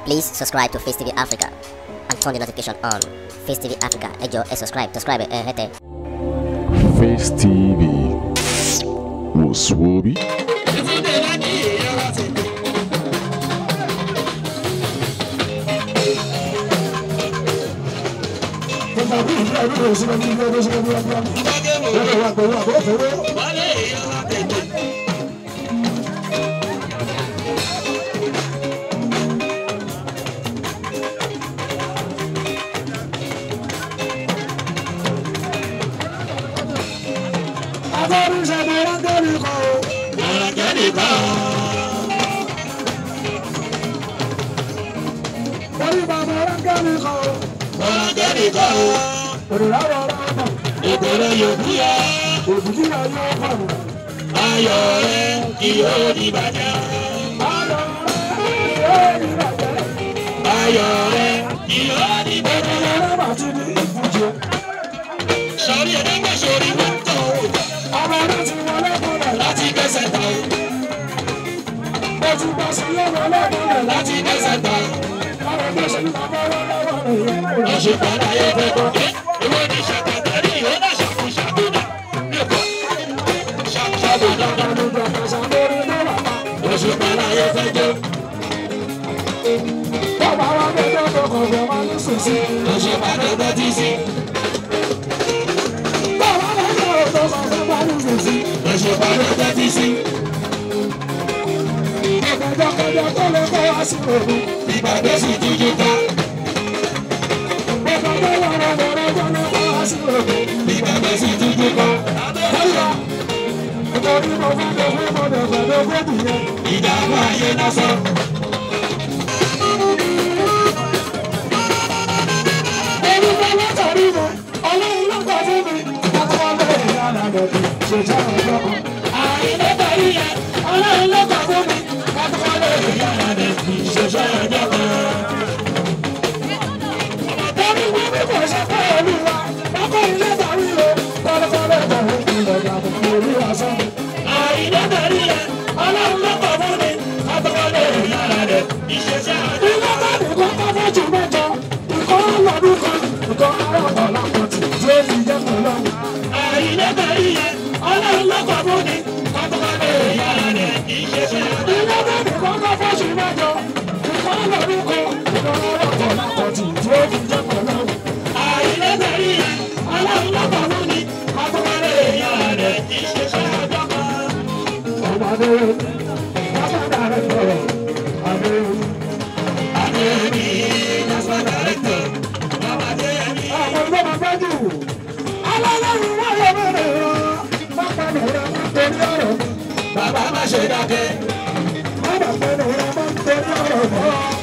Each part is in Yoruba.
Please subscribe to Face TV Africa and turn the notification on. Face TV Africa, ẹ jọ̀ọ́ ẹ subscribe hete. Face TV was Swoby. Ayọ̀ rẹ̀ kì yóò di bàjẹ́. Ayọ̀ rẹ̀ kì yóò di bàjẹ́. Sọ̀rí ẹ̀dẹ́gbẹ̀ sórí wọ́n tọ̀ o. Ọmọ láti wọlé bọ̀lẹ̀ láti gbẹ̀sẹ̀ tà o. Mo ti gbọ́ sí wọlé bọ̀lẹ̀ láti gbẹ̀sẹ̀ tà o. Ọmọ gbèsè ní bàbá wọn lọ́wọ́ rẹ̀. Ọ̀ṣùpá láyé fẹ́ kọ́. Ìwé ni ṣàkàtàrí yóò náà ṣàkóṣàkóṣà. Ọ̀ṣùpá láyé fẹ́ jẹ́. Bàbá wa gbẹ́dọ̀ tó kọ̀ fẹ́ máa ní sùn sí. Ọ̀ṣùpá tó tẹ́tí sí. Bàbá wa gbẹ́dọ̀ tó kọ̀ fẹ́ máa ní sùn sí. Ọ̀ṣùpá tó tẹ́tí sí. Ìgbàjọ́kọjọ́ tó lè kọ́ wá sí òru. Ìgbàgbé sì dúdú ká. Ìgbàgbé wọ̀rọ̀ tó lè kọ́ wá sí òru. Ìgbàgbé sì dúdú ká. Ìdààmú ayé lásán. Olùkọ́ látàrí mi, ọlọ́run ló kọ́ fún mi. Àkọ́kọ́ bẹ̀rẹ̀ yára lọ́dún, ṣèjọ́ ọjọ́ kan. Àìlè parí yẹn, ọlọ́run ló kọ́ fún mi. Àkọ́kọ́ bẹ̀rẹ̀ yára lọ́dún, ṣèjọ́ ọjọ́ kan. Ọmọdé mi wí kò ṣe pé olúwa, ọkọ̀ ilé tàrí o. Kọ́lọ́kọ́lọ́ ìtàwé ìlọ̀ ìyàwó olúwa sọ́mi. Àìlè parí yẹn, ọlọ́run ló kọ́ fún mi. Àkọ́kọ́ bẹ̀rẹ̀ yára lọ́dún, ìṣẹ̀ṣẹ̀ ọjọ́ kan. Ilé tàbí kọ́kọ́ fẹ́ jù mẹ́jọ, ìkọ́ lọ́dún kan, ìkọ́ aráàbọ̀ lápọ̀tì tí ó fi jẹ́ pẹ̀lú. Àìlè parí yẹn, ọlọ́run ló kọ́ fún mi. Àkọ́kọ́ bẹ̀rẹ̀ yára lọ́dún, ìṣẹ̀ṣẹ̀ ọjọ́ kan. Ilé tàbí kọ́kọ́ fẹ́ jù mẹ́jọ, ìkọ́ lọ́dún kan, ìkọ́ aráàbọ̀ lápọ̀tì tí ó fi jẹ́ pẹ̀lú. Àìlè parí yẹn, ọlọ́run ló kọ́ fún mi. Àkọ́kọ́ bẹ̀rẹ̀ yára lọ́dún, ìṣẹ̀ṣẹ̀ ọjọ́ kan. Ọmọdé Bàbá má ṣe dákẹ́.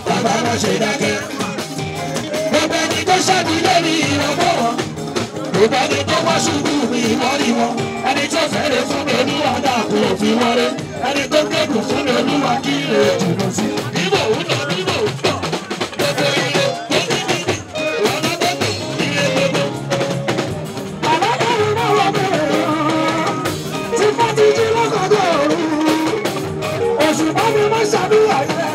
Bàbá má ṣe dákẹ́. Gbogbo ẹni tó ṣàdílé ní ìrọ̀bọ̀ wọn. Gbogbo ẹni tó wá ṣubú mi ìmọ̀rí wọn. Ẹni tó fẹ́rẹ̀ fún mi olúwa dàkú òfin wọlé. Ẹni tó kékun fún mi olúwa kí lè jùlọ sí. Bíbò ń lọ bíbò ń bọ̀. Gbogbo ilé tó ní bíbí. Ìwọ́n náà gbogbo ilé gbogbo. Àlọ́kùnrin náà wọ bẹ̀rẹ̀ tí wọ́n ti jí lọ́kọ̀ọ́dọ̀ òru. Òṣùpá mi máa ṣàdúrà yẹn.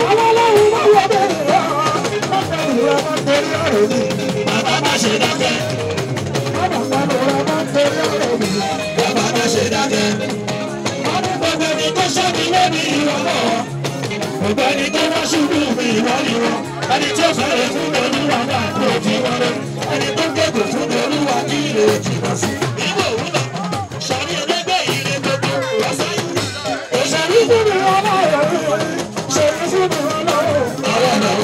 Ọlọ́run máa wọ bẹ̀rẹ̀ ọ̀pẹ̀lú ọmọ torí ọ̀rọ̀ mi. Bàbá má ṣe dákẹ́. Bàbá má torí ọ̀rọ̀ mi. Bàbá má ṣe dákẹ́. Gbogbo ẹni tó ṣẹ́ni lórí ìrọ̀lọ́. Gbogbo ẹni tó wá ṣubú mi ìwọ́lì wọn. Ẹni tó fẹ́rẹ̀ fún mi olúwa náà kò fi wọlé. Ẹni tó kékun fún mi olúwa kí lè jìnnà sí. Ìwọ òwúlọ̀ sọ̀rí ẹlẹ́gbẹ́ ìrè gbogbo ọ̀sán yìí. Òṣèlú fún mi ọlọ́run. Ṣèlú fún mi ọlọ́run. Ọlọ́run.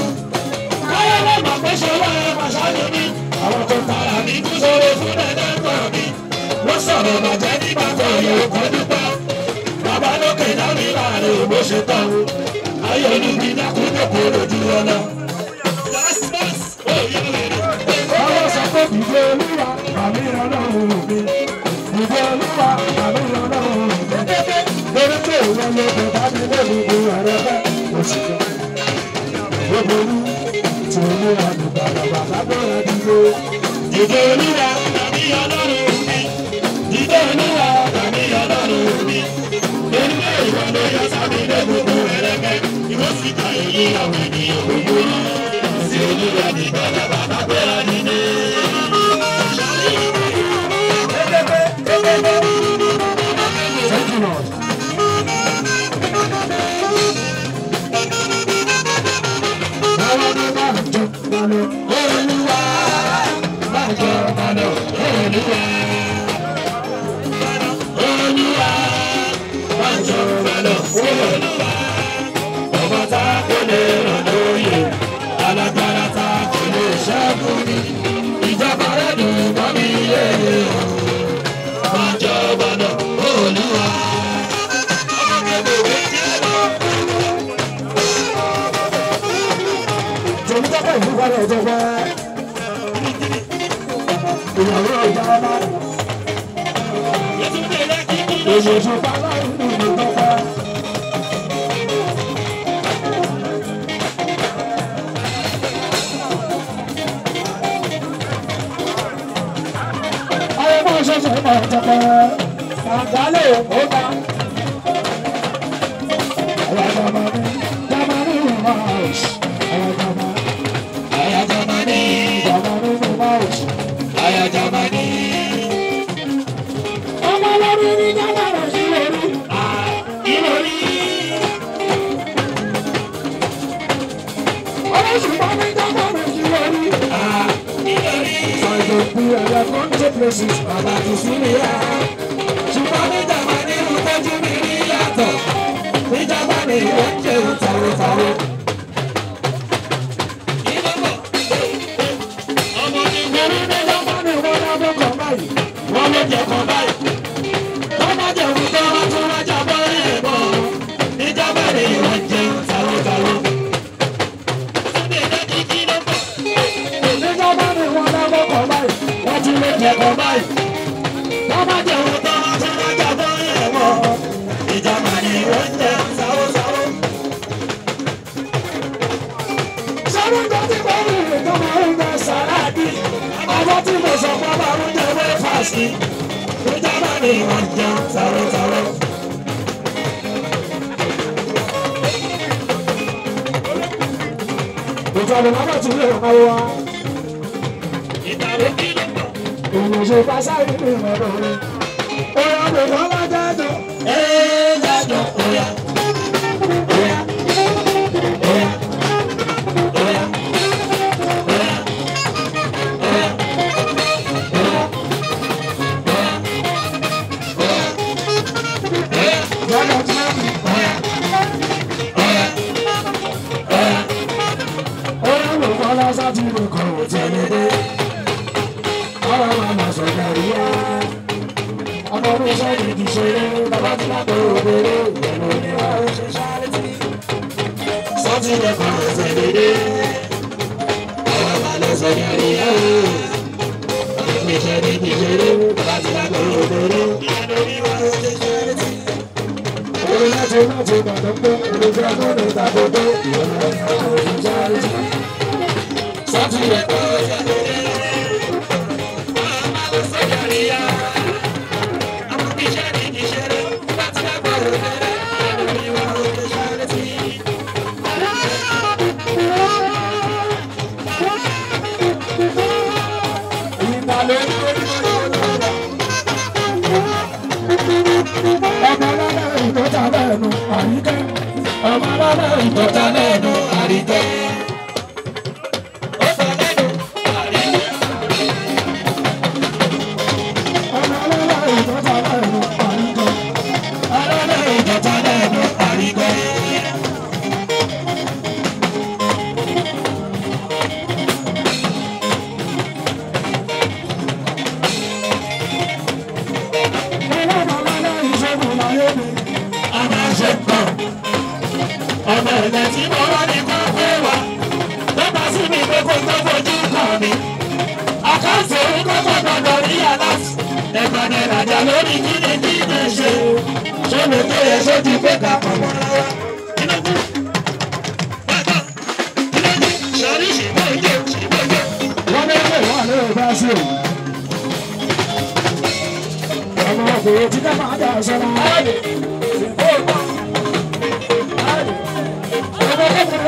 Káyọ̀ lè mọ̀ pé ṣe wá ẹ̀ máa ṣáájú mi. Àwọn tó tara mi kú sóore fún ẹ̀dẹ́gbọ̀n mi. Wọ́n sọ̀rọ̀ bàjẹ́ nígbà tó yẹ kó dúpẹ́. Bàbá lókè náà mi láàrin bó ṣe tán. Ayọ̀ olùbí dákúndòkó lójú ọ̀nà. Ọwọ́ sọ pé ìfẹ́ olúwa àmì ọlọ́run mi. Ìfẹ́ olúwa àmì ọlọ́run mi. Lórí pé ìwọ ló bẹ̀ bá mi lórí ìwé rẹ̀ bẹ́ẹ̀. Oṣù kan. Gbogbo olú tí olúwa ló bá bàbá lábẹ́rẹ́ dúró. Ìfẹ́ olúwa àmì ọlọ́run mi. Ìfẹ́ olúwa àmì ọlọ́run mi. Lórí pé ìwọ ló yọ sábì lé gbogbo rẹ̀ bẹ́ẹ̀. ìwé sì ká èyí àwọn ènìyàn gbogbo sí olúwa ní bàbá bàbá gbéra nílé. Thank you, Lord.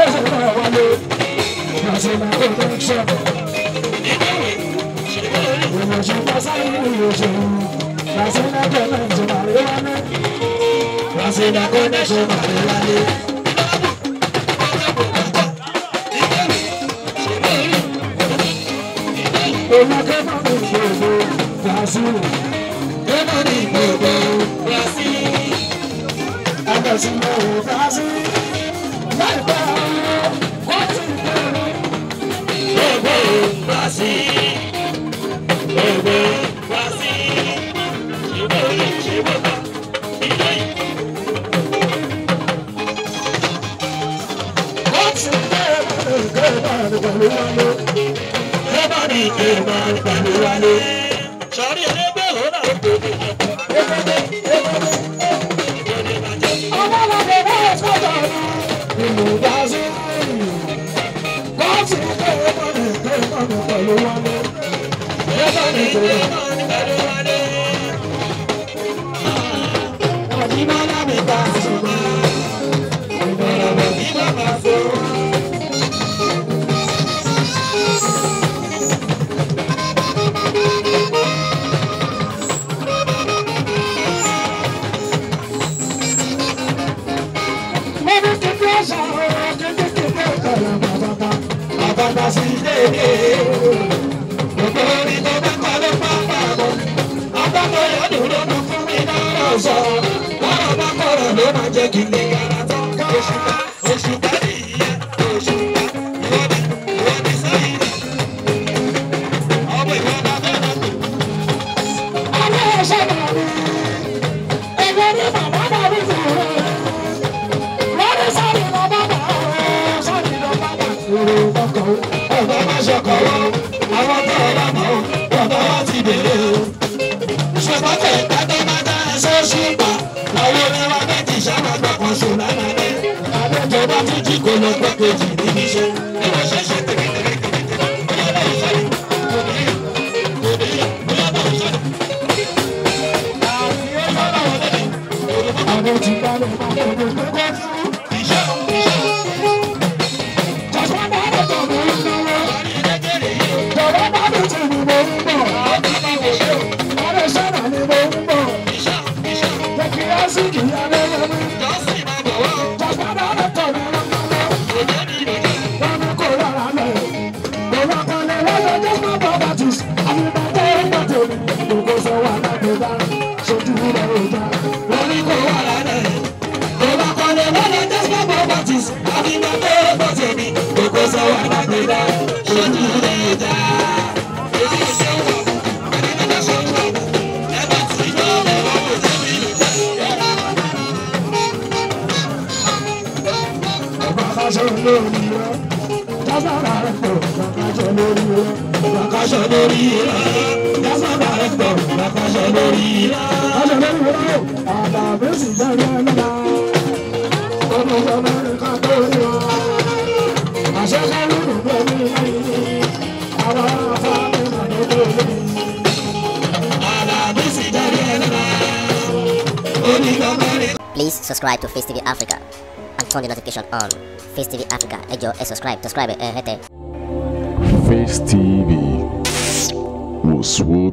ẹsẹ̀ náà wálé. National connection. Ìwọ̀nsẹ̀ pàṣẹ ìwòsàn. National connection àríwá ní. National connection àríwá ní. Olá kẹ́mọ́ ní gbogbo Brazil. Kẹ́mọ́ ní gbogbo Brazil. Àgbẹ̀sí náà wò Brazil. Láìpẹ́ wọ́n ti bẹ̀rẹ̀. Gbogbo Brazil. Gbogbo Brazil. Ṣé bọ́tà ilé yìí? Wọ́n ti bẹ̀rẹ̀ kẹ́mọ́ ní pẹ̀lú wọn lọ. Everybody pẹ̀lú wálé. Sọ̀rí ẹlẹ́gbẹ́ òun náà tó bí ẹ̀kọ́. Ọlọ́lọ́dẹ náà sọ̀tọ̀ nínú Brazil. Kọ́ọ̀tù everybody pẹ̀lú wálé. Everybody pẹ̀lú wálé. Àdìmọ́lá mi bá a sọ̀rọ̀. Ìbọ̀lọ̀bọ̀ kí bàbá sọ̀rọ̀. Please subscribe to Face TV Africa and turn the notification on. Face TV Africa, ẹ jọ̀ọ́, subscribe, hete. Face TV was Swoby.